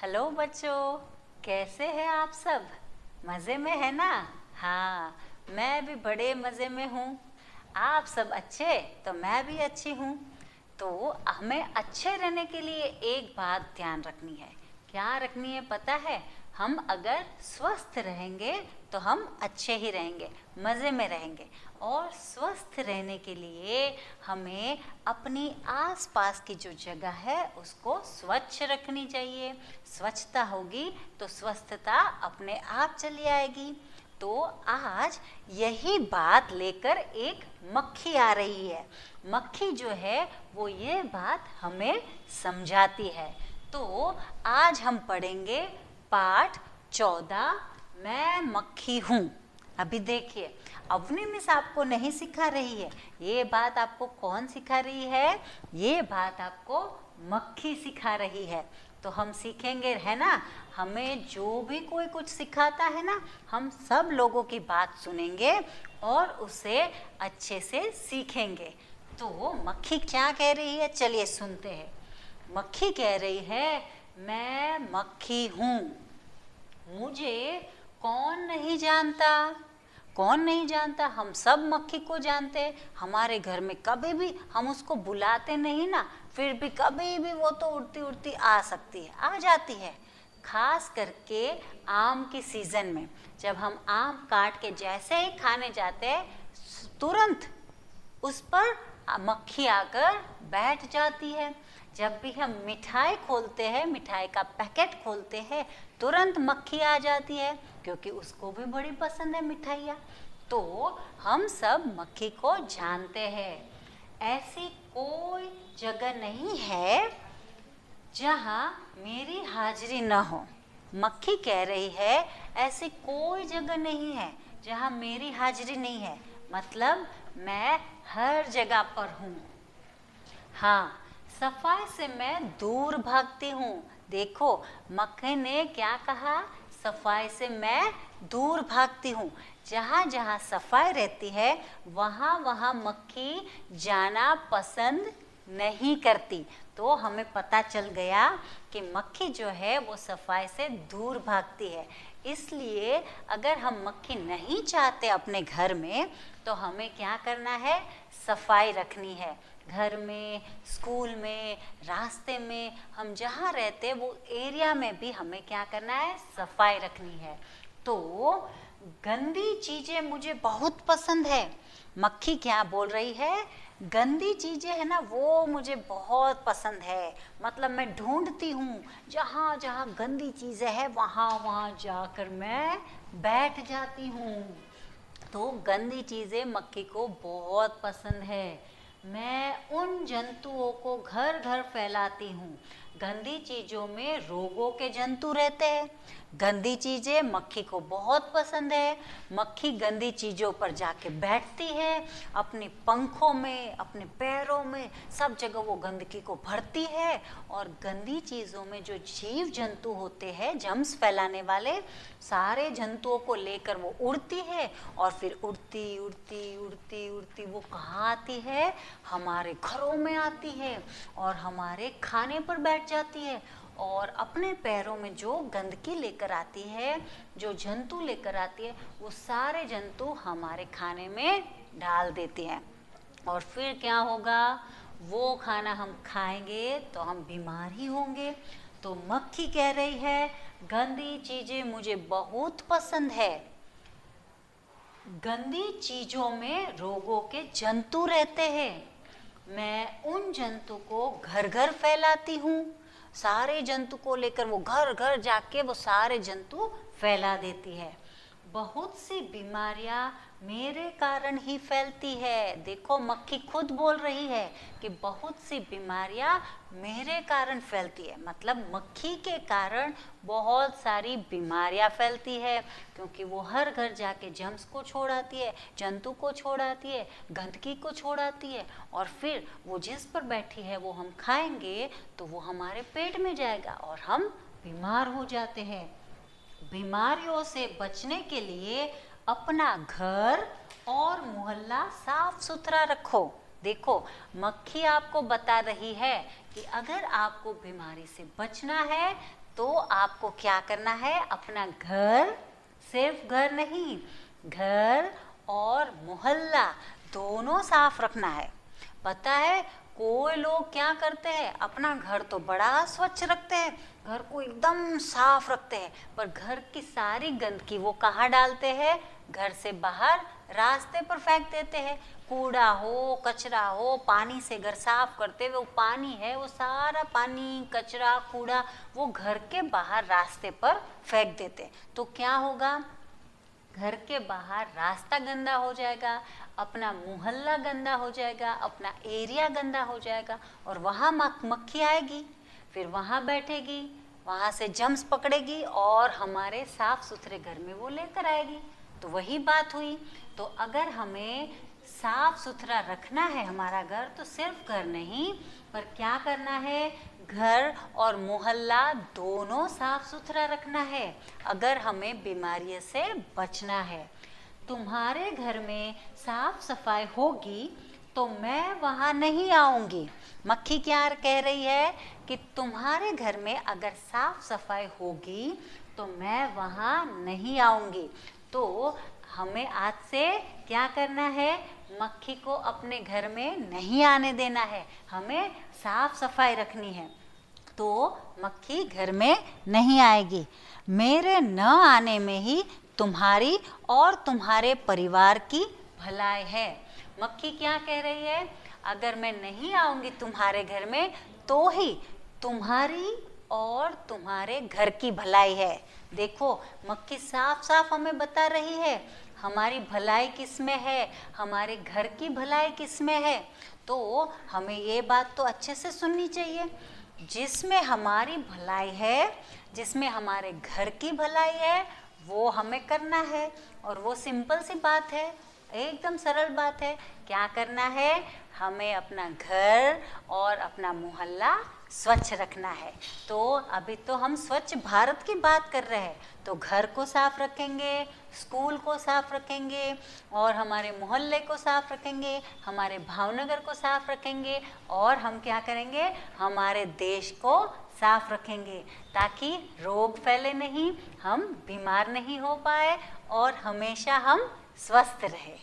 Hello बच्चों, कैसे हैं आप सब? मज़े में है ना? हाँ, मैं भी बड़े मज़े में हूँ। आप सब अच्छे तो मैं भी अच्छी हूँ। तो हमें अच्छे रहने के लिए एक बात ध्यान रखनी है। क्या रखनी है पता है? हम अगर स्वस्थ रहेंगे तो हम अच्छे ही रहेंगे, मज़े में रहेंगे। और स्वस्थ रहने के लिए हमें अपनी आसपास की जो जगह है उसको स्वच्छ रखनी चाहिए। स्वच्छता होगी तो स्वस्थता अपने आप चली आएगी। तो आज यही बात लेकर एक मक्खी आ रही है। मक्खी जो है वो ये बात हमें समझाती है। तो आज हम पढ़ेंगे पाठ 14, मैं मक्खी हूँ। अभी देखिए, अवनी मिस आपको नहीं सिखा रही है, ये बात आपको कौन सिखा रही है? ये बात आपको मक्खी सिखा रही है। तो हम सीखेंगे, है ना? हमें जो भी कोई कुछ सिखाता है ना, हम सब लोगों की बात सुनेंगे और उसे अच्छे से सीखेंगे। तो मक्खी क्या कह रही है, चलिए सुनते हैं। मक्खी कह रही है, मैं मक्खी हूँ, मुझे कौन नहीं जानता? कौन नहीं जानता? हम सब मक्खी को जानते हैं। हमारे घर में कभी भी हम उसको बुलाते नहीं ना, फिर भी कभी भी वो तो उड़ती उड़ती आ सकती है, आ जाती है। खास करके आम की सीज़न में जब हम आम काट के जैसे ही खाने जाते हैं, तुरंत उस पर मक्खी आकर बैठ जाती है। जब भी हम मिठाई खोलते हैं, मिठाई का पैकेट खोलते हैं, तुरंत मक्खी आ जाती है, क्योंकि उसको भी बड़ी पसंद है मिठाइयाँ। तो हम सब मक्खी को जानते हैं। ऐसी कोई जगह नहीं है जहाँ मेरी हाजिरी न हो। मक्खी कह रही है, ऐसी कोई जगह नहीं है जहाँ मेरी हाजिरी नहीं है। मतलब मैं हर जगह पर हूँ। हाँ, सफाई से मैं दूर भागती हूँ। देखो, मक्खी ने क्या कहा? सफाई से मैं दूर भागती हूँ। जहाँ जहाँ सफाई रहती है वहाँ वहाँ मक्खी जाना पसंद नहीं करती। तो हमें पता चल गया कि मक्खी जो है वो सफाई से दूर भागती है। इसलिए अगर हम मक्खी नहीं चाहते अपने घर में, तो हमें क्या करना है? सफाई रखनी है। घर में, स्कूल में, रास्ते में, हम जहाँ रहते हैं वो एरिया में भी हमें क्या करना है? सफाई रखनी है। तो गंदी चीज़ें मुझे बहुत पसंद है। मक्खी क्या बोल रही है? गंदी चीज़ें है ना, वो मुझे बहुत पसंद है। मतलब मैं ढूंढती हूँ, जहाँ जहाँ गंदी चीज़ें हैं वहाँ वहाँ जाकर मैं बैठ जाती हूँ। तो गंदी चीज़ें मक्खी को बहुत पसंद है। मैं उन जंतुओं को घर घर फैलाती हूँ। गंदी चीज़ों में रोगों के जंतु रहते हैं। गंदी चीज़ें मक्खी को बहुत पसंद है। मक्खी गंदी चीज़ों पर जाके बैठती है, अपने पंखों में, अपने पैरों में, सब जगह वो गंदगी को भरती है। और गंदी चीज़ों में जो जीव जंतु होते हैं, जम्स फैलाने वाले, सारे जंतुओं को लेकर वो उड़ती है। और फिर उड़ती उड़ती उड़ती उड़ती वो कहाँ आती है? हमारे घरों में आती है और हमारे खाने पर बैठ जाती है। और अपने पैरों में जो गंदगी लेकर आती है, जो जंतु लेकर आती है, वो सारे जंतु हमारे खाने में डाल देती हैं। और फिर क्या होगा? वो खाना हम खाएंगे तो हम बीमार ही होंगे। तो मक्खी कह रही है, गंदी चीज़ें मुझे बहुत पसंद है। गंदी चीज़ों में रोगों के जंतु रहते हैं। मैं उन जंतु को घर घर फैलाती हूँ। सारे जंतु को लेकर वो घर घर जाके वो सारे जंतु फैला देती है। बहुत सी बीमारियां मेरे कारण ही फैलती है। देखो, मक्खी खुद बोल रही है कि बहुत सी बीमारियां मेरे कारण फैलती है। मतलब मक्खी के कारण बहुत सारी बीमारियां फैलती है, क्योंकि वो हर घर जाके जम्स को छोड़ आती है, जंतु को छोड़ आती है, गंदगी को छोड़ आती है। और फिर वो जिस पर बैठी है वो हम खाएंगे तो वो हमारे पेट में जाएगा और हम बीमार हो जाते हैं। बीमारियों से बचने के लिए अपना घर और मोहल्ला साफ सुथरा रखो। देखो, मक्खी आपको बता रही है कि अगर आपको बीमारी से बचना है तो आपको क्या करना है, अपना घर, सिर्फ घर नहीं, घर और मोहल्ला दोनों साफ रखना है। पता है कोई लोग क्या करते हैं, अपना घर तो बड़ा स्वच्छ रखते हैं, घर को एकदम साफ रखते हैं, पर घर की सारी गंदगी वो कहाँ डालते हैं, घर से बाहर रास्ते पर फेंक देते हैं। कूड़ा हो, कचरा हो, पानी से घर साफ करते हुए वो पानी है, वो सारा पानी, कचरा, कूड़ा वो घर के बाहर रास्ते पर फेंक देते। तो क्या होगा, घर के बाहर रास्ता गंदा हो जाएगा, अपना मोहल्ला गंदा हो जाएगा, अपना एरिया गंदा हो जाएगा, और वहाँ मक्खी आएगी, फिर वहाँ बैठेगी, वहाँ से जम्स पकड़ेगी और हमारे साफ सुथरे घर में वो लेकर आएगी। तो वही बात हुई। तो अगर हमें साफ सुथरा रखना है हमारा घर, तो सिर्फ घर नहीं, पर क्या करना है, घर और मोहल्ला दोनों साफ सुथरा रखना है अगर हमें बीमारियों से बचना है। तुम्हारे घर में साफ सफाई होगी तो मैं वहाँ नहीं आऊँगी। मक्खी क्या कह रही है कि तुम्हारे घर में अगर साफ सफाई होगी तो मैं वहाँ नहीं आऊँगी। तो हमें आज से क्या करना है, मक्खी को अपने घर में नहीं आने देना है, हमें साफ सफाई रखनी है, तो मक्खी घर में नहीं आएगी। मेरे न आने में ही तुम्हारी और तुम्हारे परिवार की भलाई है। मक्खी क्या कह रही है, अगर मैं नहीं आऊँगी तुम्हारे घर में तो ही तुम्हारी और तुम्हारे घर की भलाई है। देखो मक्खी साफ साफ हमें बता रही है हमारी भलाई किस में है, हमारे घर की भलाई किस में है। तो हमें ये बात तो अच्छे से सुननी चाहिए, जिसमें हमारी भलाई है, जिसमें हमारे घर की भलाई है, वो हमें करना है। और वो सिंपल सी बात है, एकदम सरल बात है। क्या करना है, हमें अपना घर और अपना मोहल्ला स्वच्छ रखना है। तो अभी तो हम स्वच्छ भारत की बात कर रहे हैं, तो घर को साफ रखेंगे, स्कूल को साफ रखेंगे, और हमारे मोहल्ले को साफ रखेंगे, हमारे भावनगर को साफ रखेंगे, और हम क्या करेंगे, हमारे देश को साफ रखेंगे, ताकि रोग फैले नहीं, हम बीमार नहीं हो पाए और हमेशा हम स्वस्थ रहे।